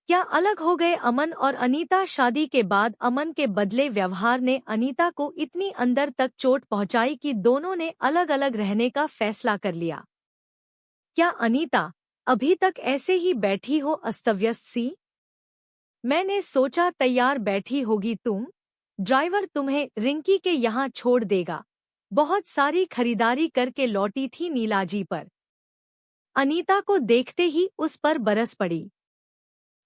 क्या अलग हो गए अमन और अनीता? शादी के बाद अमन के बदले व्यवहार ने अनीता को इतनी अंदर तक चोट पहुंचाई कि दोनों ने अलग अलग रहने का फैसला कर लिया। क्या अनीता अभी तक ऐसे ही बैठी हो अस्तव्यस्त सी? मैंने सोचा तैयार बैठी होगी तुम। ड्राइवर तुम्हें रिंकी के यहाँ छोड़ देगा। बहुत सारी खरीदारी करके लौटी थी नीलाजी पर। अनीता को देखते ही उस पर बरस पड़ी।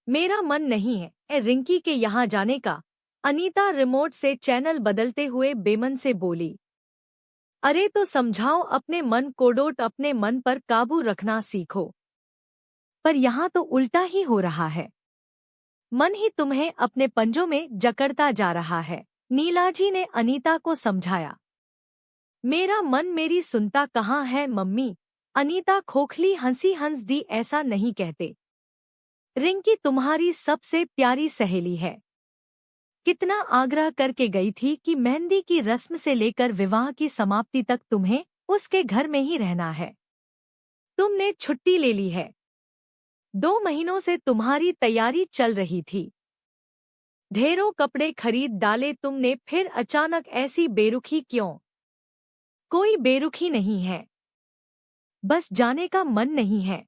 मेरा मन नहीं है रिंकी के यहाँ जाने का। अनीता रिमोट से चैनल बदलते हुए बेमन से बोली। अरे तो समझाओ अपने मन को। डोट अपने मन पर काबू रखना सीखो। पर यहाँ तो उल्टा ही हो रहा है। मन ही तुम्हें अपने पंजों में जकड़ता जा रहा है। नीलाजी ने अनीता को समझाया। मेरा मन मेरी सुनता कहाँ है मम्मी? अनीता खोखली हंसी हंस दी। ऐसा नहीं कहते। रिंकी तुम्हारी सबसे प्यारी सहेली है। कितना आग्रह करके गई थी कि मेहंदी की रस्म से लेकर विवाह की समाप्ति तक तुम्हें उसके घर में ही रहना है। तुमने छुट्टी ले ली है। 2 महीनों से तुम्हारी तैयारी चल रही थी। ढेरों कपड़े खरीद डाले तुमने, फिर अचानक ऐसी बेरुखी क्यों? कोई बेरुखी नहीं है, बस जाने का मन नहीं है।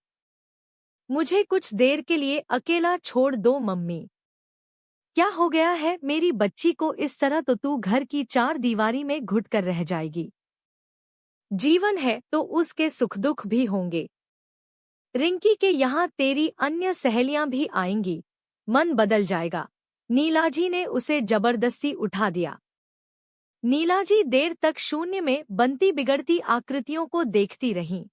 मुझे कुछ देर के लिए अकेला छोड़ दो मम्मी। क्या हो गया है मेरी बच्ची को? इस तरह तो तू घर की 4 दीवारी में घुट कर रह जाएगी। जीवन है तो उसके सुख दुख भी होंगे। रिंकी के यहाँ तेरी अन्य सहेलियां भी आएंगी, मन बदल जाएगा। नीलाजी ने उसे जबरदस्ती उठा दिया। नीलाजी देर तक शून्य में बनती बिगड़ती आकृतियों को देखती रहीं।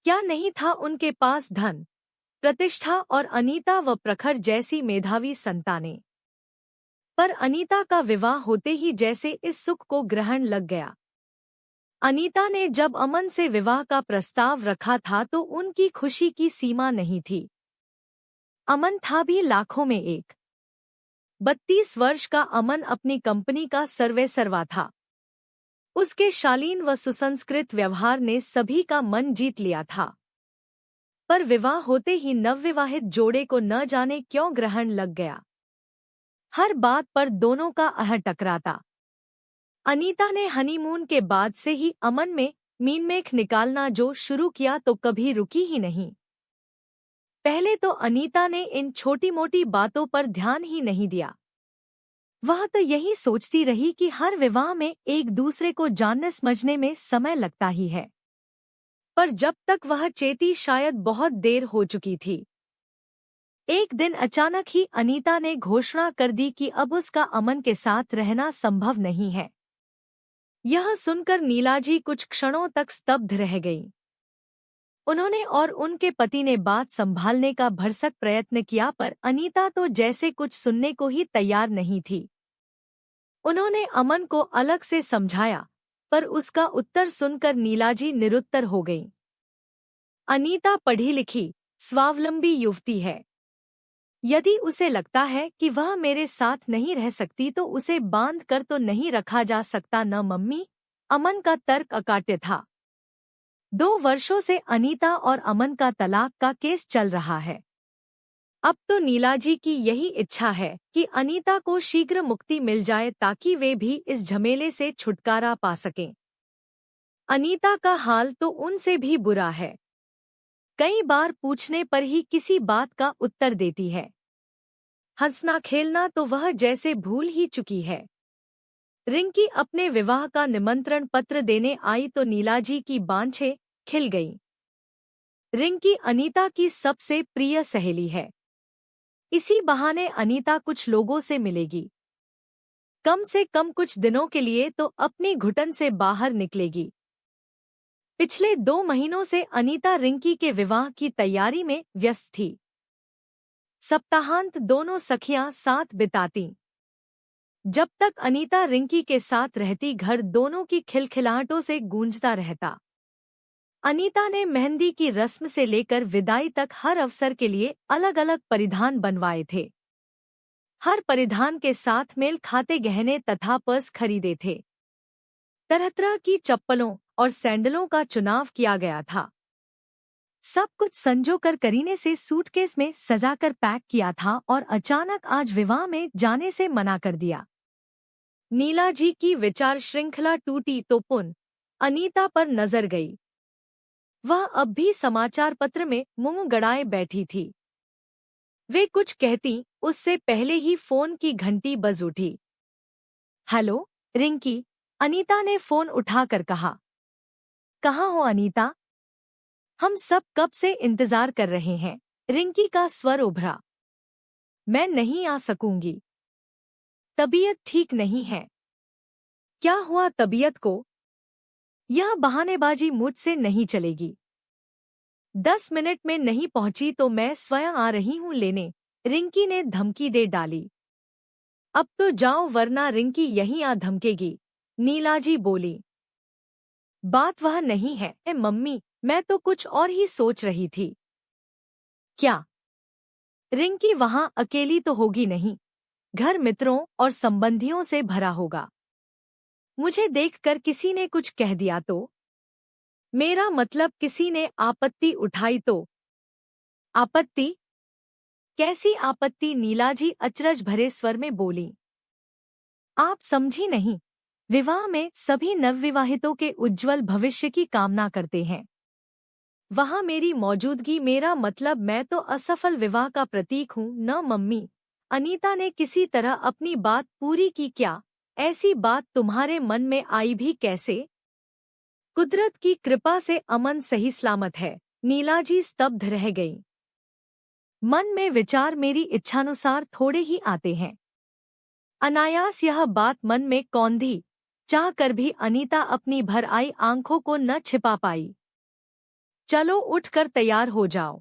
क्या नहीं था उनके पास धन, प्रतिष्ठा और अनीता व प्रखर जैसी मेधावी संतानें? पर अनीता का विवाह होते ही जैसे इस सुख को ग्रहण लग गया। अनीता ने जब अमन से विवाह का प्रस्ताव रखा था तो उनकी खुशी की सीमा नहीं थी। अमन था भी लाखों में एक। 32 वर्ष का अमन अपनी कंपनी का सर्वेसर्वा था। उसके शालीन व सुसंस्कृत व्यवहार ने सभी का मन जीत लिया था। पर विवाह होते ही नवविवाहित जोड़े को न जाने क्यों ग्रहण लग गया। हर बात पर दोनों का अह टकराता। अनीता ने हनीमून के बाद से ही अमन में मीनमेख निकालना जो शुरू किया तो कभी रुकी ही नहीं। पहले तो अनीता ने इन छोटी मोटी बातों पर ध्यान ही नहीं दिया। वह तो यही सोचती रही कि हर विवाह में एक दूसरे को जानने समझने में समय लगता ही है। पर जब तक वह चेती शायद बहुत देर हो चुकी थी। एक दिन अचानक ही अनीता ने घोषणा कर दी कि अब उसका अमन के साथ रहना संभव नहीं है। यह सुनकर नीलाजी कुछ क्षणों तक स्तब्ध रह गई। उन्होंने और उनके पति ने बात संभालने का भरसक प्रयत्न किया, पर अनीता तो जैसे कुछ सुनने को ही तैयार नहीं थी। उन्होंने अमन को अलग से समझाया, पर उसका उत्तर सुनकर नीलाजी निरुत्तर हो गई। अनीता पढ़ी लिखी, स्वावलंबी युवती है। यदि उसे लगता है कि वह मेरे साथ नहीं रह सकती तो उसे बांध कर तो नहीं रखा जा सकता न मम्मी? अमन का तर्क अकाट्य था। 2 वर्षों से अनीता और अमन का तलाक का केस चल रहा है। अब तो नीलाजी की यही इच्छा है कि अनीता को शीघ्र मुक्ति मिल जाए ताकि वे भी इस झमेले से छुटकारा पा सकें। अनीता का हाल तो उनसे भी बुरा है। कई बार पूछने पर ही किसी बात का उत्तर देती है। हंसना खेलना तो वह जैसे भूल ही चुकी है। रिंकी अपने विवाह का निमंत्रण पत्र देने आई तो नीलाजी की बांछें खिल गईं। रिंकी अनीता की सबसे प्रिय सहेली है। इसी बहाने अनीता कुछ लोगों से मिलेगी। कम से कम कुछ दिनों के लिए तो अपनी घुटन से बाहर निकलेगी। पिछले 2 महीनों से अनीता रिंकी के विवाह की तैयारी में व्यस्त थी। सप्ताहांत दोनों सखियां साथ बितातीं। जब तक अनीता रिंकी के साथ रहती घर दोनों की खिलखिलाहटों से गूंजता रहता। अनीता ने मेहंदी की रस्म से लेकर विदाई तक हर अवसर के लिए अलग अलग परिधान बनवाए थे। हर परिधान के साथ मेल खाते गहने तथा पर्स खरीदे थे। तरह तरह की चप्पलों और सैंडलों का चुनाव किया गया था। सब कुछ संजो कर करीने से सूटकेस में सजाकर पैक किया था और अचानक आज विवाह में जाने से मना कर दिया। नीला जी की विचार श्रृंखला टूटी तो पुन अनीता पर नजर गई। वह अब भी समाचार पत्र में मुंह गड़ाए बैठी थी। वे कुछ कहती उससे पहले ही फोन की घंटी बज उठी। हेलो रिंकी, अनीता ने फोन उठाकर कहा। कहाँ हो अनीता? हम सब कब से इंतजार कर रहे हैं, रिंकी का स्वर उभरा। मैं नहीं आ सकूंगी, तबीयत ठीक नहीं है। क्या हुआ तबीयत को? यह बहानेबाजी मुझसे नहीं चलेगी। 10 मिनट में नहीं पहुंची तो मैं स्वयं आ रही हूं लेने, रिंकी ने धमकी दे डाली। अब तो जाओ वरना रिंकी यहीं आ धमकेगी, नीलाजी बोली। बात वह नहीं है मम्मी, मैं तो कुछ और ही सोच रही थी। क्या? रिंकी वहां अकेली तो होगी नहीं, घर मित्रों और संबंधियों से भरा होगा। मुझे देखकर किसी ने कुछ कह दिया तो? मेरा मतलब किसी ने आपत्ति उठाई तो? आपत्ति? कैसी आपत्ति? नीलाजी अचरज भरे स्वर में बोली। आप समझी नहीं, विवाह में सभी नवविवाहितों के उज्जवल भविष्य की कामना करते हैं। वहां मेरी मौजूदगी, मेरा मतलब मैं तो असफल विवाह का प्रतीक हूं न मम्मी। अनीता ने किसी तरह अपनी बात पूरी की। क्या ऐसी बात तुम्हारे मन में आई भी कैसे? कुदरत की कृपा से अमन सही सलामत है, नीलाजी स्तब्ध रह गई। मन में विचार मेरी इच्छानुसार थोड़े ही आते हैं। अनायास यह बात मन में कौंधी, चाह कर भी अनीता अपनी भर आई आंखों को न छिपा पाई। चलो उठकर तैयार हो जाओ।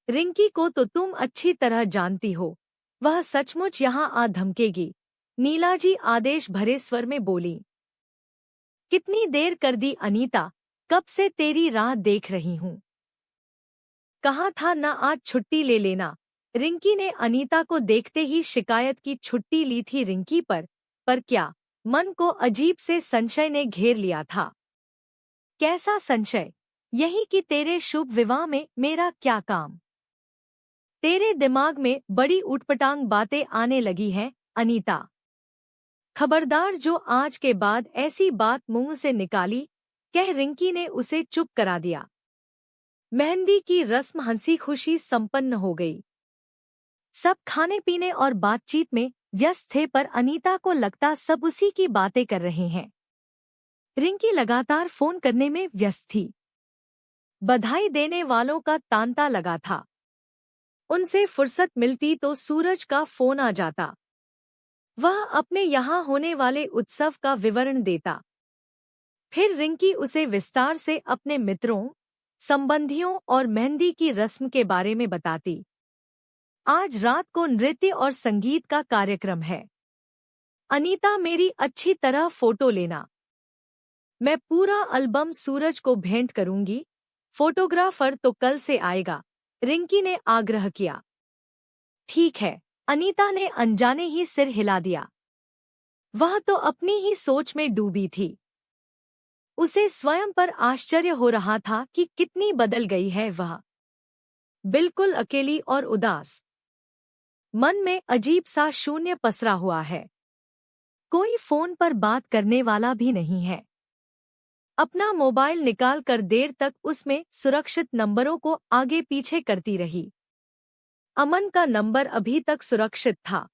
रिंकी को तो तुम अच्छी तरह जानती हो, वह सचमुच यहाँ आ धमकेगी, नीलाजी आदेश भरे स्वर में बोली। कितनी देर कर दी अनीता, कब से तेरी राह देख रही हूँ। कहा था न आज छुट्टी ले लेना। रिंकी ने अनीता को देखते ही शिकायत की छुट्टी ली थी रिंकी पर क्या? मन को अजीब से संशय ने घेर लिया था। कैसा संशय? यही कि तेरे शुभ विवाह में मेरा क्या काम? तेरे दिमाग में बड़ी उटपटांग बातें आने लगी हैं अनीता। खबरदार जो आज के बाद ऐसी बात मुंह से निकाली, कह रिंकी ने उसे चुप करा दिया। मेहंदी की रस्म हंसी खुशी संपन्न हो गई। सब खाने पीने और बातचीत में व्यस्त थे पर अनीता को लगता सब उसी की बातें कर रहे हैं। रिंकी लगातार फोन करने में व्यस्त थी। बधाई देने वालों का तांता लगा था। उनसे फुर्सत मिलती तो सूरज का फोन आ जाता। वह अपने यहाँ होने वाले उत्सव का विवरण देता। फिर रिंकी उसे विस्तार से अपने मित्रों, संबंधियों और मेहंदी की रस्म के बारे में बताती। आज रात को नृत्य और संगीत का कार्यक्रम है। अनीता मेरी अच्छी तरह फोटो लेना। मैं पूरा एल्बम सूरज को भेंट करूंगी। फोटोग्राफर तो कल से आएगा, रिंकी ने आग्रह किया। ठीक है, अनीता ने अनजाने ही सिर हिला दिया। वह तो अपनी ही सोच में डूबी थी। उसे स्वयं पर आश्चर्य हो रहा था कि कितनी बदल गई है वह। बिल्कुल अकेली और उदास। मन में अजीब सा शून्य पसरा हुआ है। कोई फोन पर बात करने वाला भी नहीं है। अपना मोबाइल निकाल कर देर तक उसमें सुरक्षित नंबरों को आगे पीछे करती रही। अमन का नंबर अभी तक सुरक्षित था।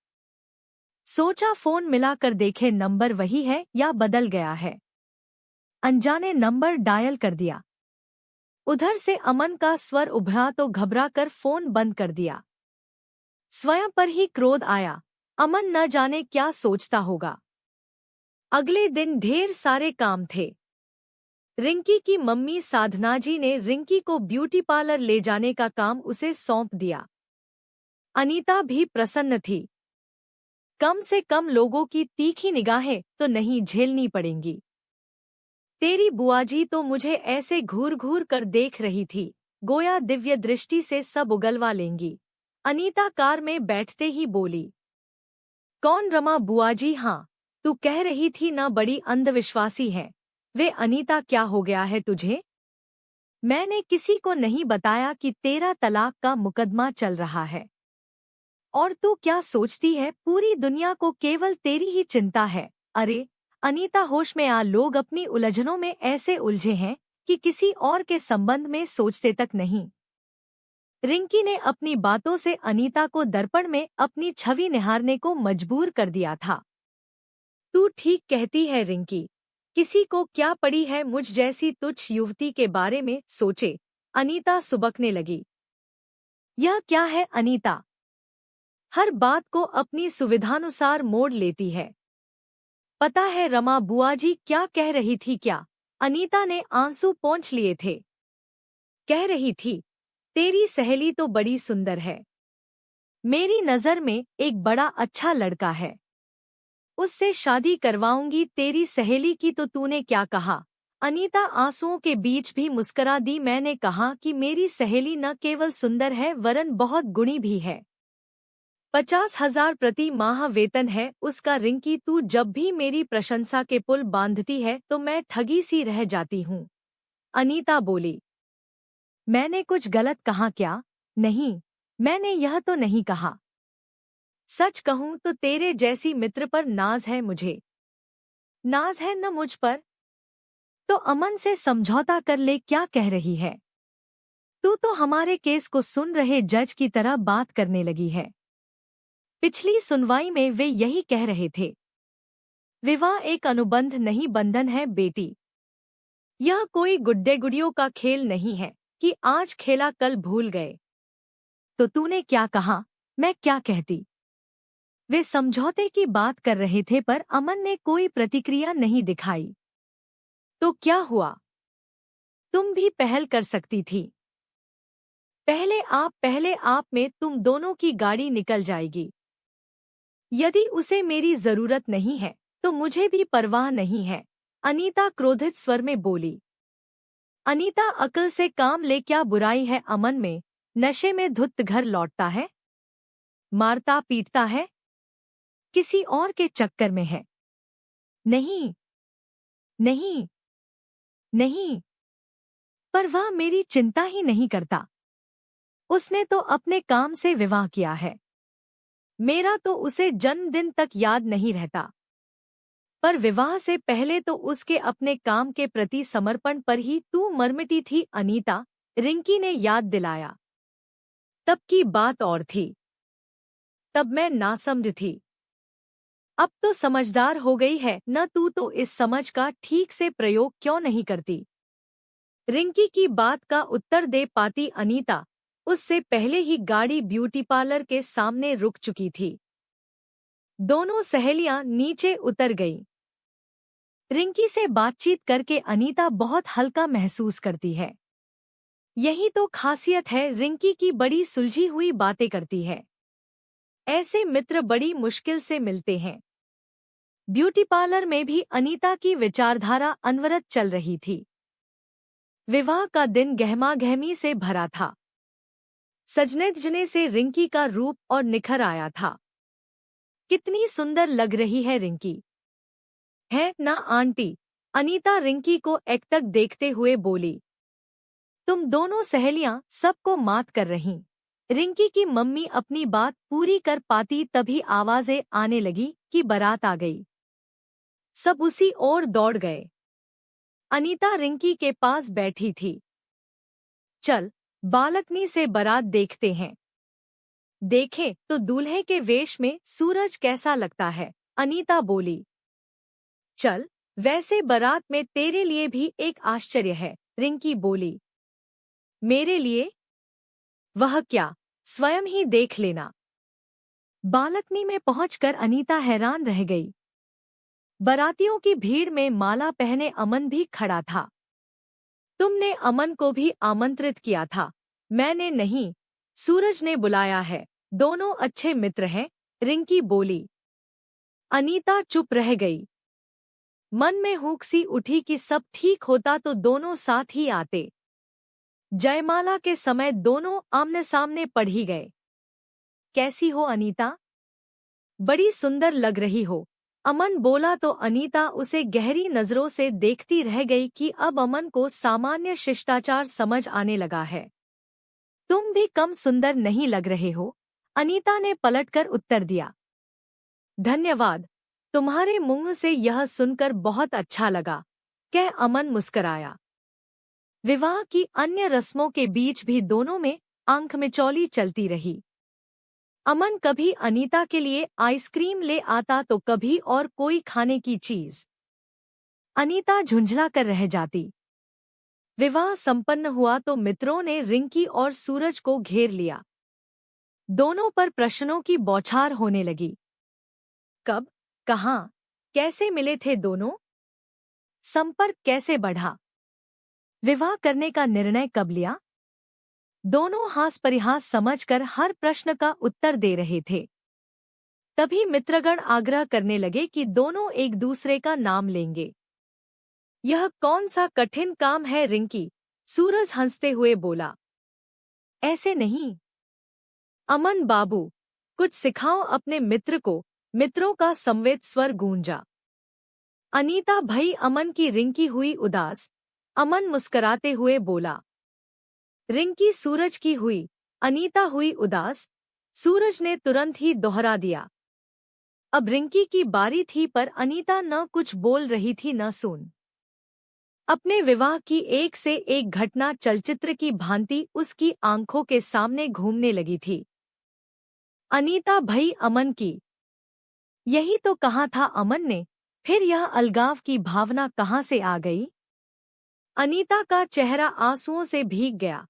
सोचा फोन मिलाकर देखे नंबर वही है या बदल गया है। अनजाने नंबर डायल कर दिया। उधर से अमन का स्वर उभरा तो घबरा कर फोन बंद कर दिया। स्वयं पर ही क्रोध आया। अमन न जाने क्या सोचता होगा। अगले दिन ढेर सारे काम थे। रिंकी की मम्मी साधनाजी ने रिंकी को ब्यूटी पार्लर ले जाने का काम उसे सौंप दिया। अनीता भी प्रसन्न थी। कम से कम लोगों की तीखी निगाहें तो नहीं झेलनी पड़ेंगी। तेरी बुआजी तो मुझे ऐसे घूर घूर कर देख रही थी, गोया दिव्य दृष्टि से सब उगलवा लेंगी। अनीता कार में बैठते ही बोली। कौन रमा बुआजी? हाँ, तू कह रही थी ना बड़ी अंधविश्वासी है वे। अनीता क्या हो गया है तुझे? मैंने किसी को नहीं बताया कि तेरा तलाक का मुकदमा चल रहा है। और तू क्या सोचती है, पूरी दुनिया को केवल तेरी ही चिंता है। अरे अनीता, होश में आ। लोग अपनी उलझनों में ऐसे उलझे हैं कि किसी और के संबंध में सोचते तक नहीं। रिंकी ने अपनी बातों से अनीता को दर्पण में अपनी छवि निहारने को मजबूर कर दिया था। तू ठीक कहती है रिंकी, किसी को क्या पड़ी है मुझ जैसी तुच्छ युवती के बारे में सोचे। अनीता सुबकने लगी। यह क्या है अनीता, हर बात को अपनी सुविधानुसार मोड़ लेती है। पता है रमा बुआजी क्या कह रही थी क्या? अनीता ने आंसू पोंछ लिए थे। कह रही थी, तेरी सहेली तो बड़ी सुंदर है। मेरी नजर में एक बड़ा अच्छा लड़का है। उससे शादी करवाऊंगी। तेरी सहेली की तो तूने क्या कहा? अनीता आंसुओं के बीच भी मुस्करा दी। मैंने कहा कि मेरी सहेली न केवल सुंदर है वरन बहुत गुणी भी है। 50,000 प्रति माह वेतन है उसका। रिंकी, तू जब भी मेरी प्रशंसा के पुल बांधती है तो मैं ठगी सी रह जाती हूँ। अनीता बोली। मैंने कुछ गलत कहा क्या? नहीं, मैंने यह तो नहीं कहा। सच कहूँ तो तेरे जैसी मित्र पर नाज है मुझे। नाज है न मुझ पर? तो अमन से समझौता कर ले। क्या कह रही है? तू तो हमारे केस को सुन रहे जज की तरह बात करने लगी है। पिछली सुनवाई में वे यही कह रहे थे। विवाह एक अनुबंध नहीं, बंधन है बेटी। यह कोई गुड्डे गुड़ियों का खेल नहीं है कि आज खेला कल भूल गए। तो तूने क्या कहा? मैं क्या कहती? वे समझौते की बात कर रहे थे पर अमन ने कोई प्रतिक्रिया नहीं दिखाई। तो क्या हुआ? तुम भी पहल कर सकती थी। पहले आप में तुम दोनों की गाड़ी निकल जाएगी। यदि उसे मेरी जरूरत नहीं है तो मुझे भी परवाह नहीं है। अनीता क्रोधित स्वर में बोली। अनीता, अकल से काम ले। क्या बुराई है अमन में? नशे में धुत घर लौटता है, मारता पीटता है, किसी और के चक्कर में है। नहीं नहीं नहीं, पर वह मेरी चिंता ही नहीं करता। उसने तो अपने काम से विवाह किया है। मेरा तो उसे जन्मदिन तक याद नहीं रहता। पर विवाह से पहले तो उसके अपने काम के प्रति समर्पण पर ही तू मरमिटी थी अनीता, रिंकी ने याद दिलाया। तब की बात और थी। तब मैं नासमझ थी। अब तो समझदार हो गई है न तू, तो इस समझ का ठीक से प्रयोग क्यों नहीं करती? रिंकी की बात का उत्तर दे पाती अनीता उससे पहले ही गाड़ी ब्यूटी पार्लर के सामने रुक चुकी थी। दोनों सहेलियां नीचे उतर गईं। रिंकी से बातचीत करके अनीता बहुत हल्का महसूस करती है। यही तो खासियत है, रिंकी की बड़ी सुलझी हुई बातें करती है। ऐसे मित्र बड़ी मुश्किल से मिलते हैं। ब्यूटी पार्लर में भी अनीता की विचारधारा अनवरत चल रही थी। विवाह का दिन गहमा-गहमी से भरा था। सजने से रिंकी का रूप और निखर आया था। कितनी सुंदर लग रही है रिंकी, है ना आंटी? अनीता रिंकी को एकटक देखते हुए बोली। तुम दोनों सहेलियां सबको मात कर रहीं। रिंकी की मम्मी अपनी बात पूरी कर पाती तभी आवाजें आने लगी कि बारात आ गई। सब उसी ओर दौड़ गए। अनीता रिंकी के पास बैठी थी। चल, बालकनी से बारात देखते हैं। देखें तो दूल्हे के वेश में सूरज कैसा लगता है, अनीता बोली। चल, वैसे बारात में तेरे लिए भी एक आश्चर्य है, रिंकी बोली। मेरे लिए? वह क्या, स्वयं ही देख लेना। बालकनी में पहुंचकर अनीता हैरान रह गई। बारातियों की भीड़ में माला पहने अमन भी खड़ा था। तुमने अमन को भी आमंत्रित किया था? मैंने नहीं, सूरज ने बुलाया है। दोनों अच्छे मित्र हैं, रिंकी बोली। अनीता चुप रह गई। मन में हुक सी उठी कि सब ठीक होता तो दोनों साथ ही आते। जयमाला के समय दोनों आमने सामने पड़ ही गए। कैसी हो अनीता? बड़ी सुंदर लग रही हो, अमन बोला तो अनीता उसे गहरी नजरों से देखती रह गई कि अब अमन को सामान्य शिष्टाचार समझ आने लगा है। तुम भी कम सुंदर नहीं लग रहे हो, अनीता ने पलटकर उत्तर दिया। धन्यवाद, तुम्हारे मुंह से यह सुनकर बहुत अच्छा लगा, कह अमन मुस्कराया। विवाह की अन्य रस्मों के बीच भी दोनों में आंख मिचौली चलती रही। अमन कभी अनीता के लिए आइसक्रीम ले आता तो कभी और कोई खाने की चीज। अनीता झुंझला कर रह जाती। विवाह संपन्न हुआ तो मित्रों ने रिंकी और सूरज को घेर लिया। दोनों पर प्रश्नों की बौछार होने लगी। कब, कहाँ, कैसे मिले थे दोनों? संपर्क कैसे बढ़ा? विवाह करने का निर्णय कब लिया? दोनों हास परिहास समझकर हर प्रश्न का उत्तर दे रहे थे। तभी मित्रगण आग्रह करने लगे कि दोनों एक दूसरे का नाम लेंगे। यह कौन सा कठिन काम है रिंकी? सूरज हंसते हुए बोला। ऐसे नहीं अमन बाबू, कुछ सिखाओ अपने मित्र को, मित्रों का संवेद स्वर गूंजा। अनीता भई अमन की रिंकी हुई उदास। अमन मुस्कराते हुए बोला। रिंकी सूरज की हुई, अनीता हुई उदास। सूरज ने तुरंत ही दोहरा दिया। अब रिंकी की बारी थी पर अनीता न कुछ बोल रही थी न सुन। अपने विवाह की एक से एक घटना चलचित्र की भांति उसकी आंखों के सामने घूमने लगी थी। अनीता भई अमन की। यही तो कहा था अमन ने, फिर यह अलगाव की भावना कहाँ से आ गई? अनीता का चेहरा आंसुओं से भीग गया।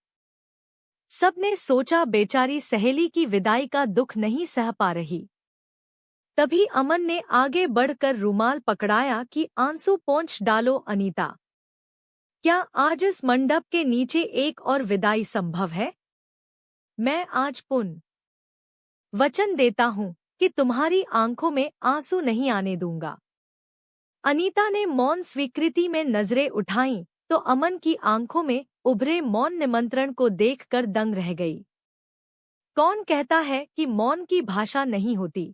सबने सोचा बेचारी सहेली की विदाई का दुख नहीं सह पा रही। तभी अमन ने आगे बढ़कर रुमाल पकड़ाया कि आंसू पोंछ डालो अनीता। क्या आज इस मंडप के नीचे एक और विदाई संभव है? मैं आज पुन वचन देता हूँ कि तुम्हारी आंखों में आंसू नहीं आने दूंगा। अनीता ने मौन स्वीकृति में नजरें उठाईं तो अमन की आंखों में उभरे मौन निमंत्रण को देखकर दंग रह गई। कौन कहता है कि मौन की भाषा नहीं होती?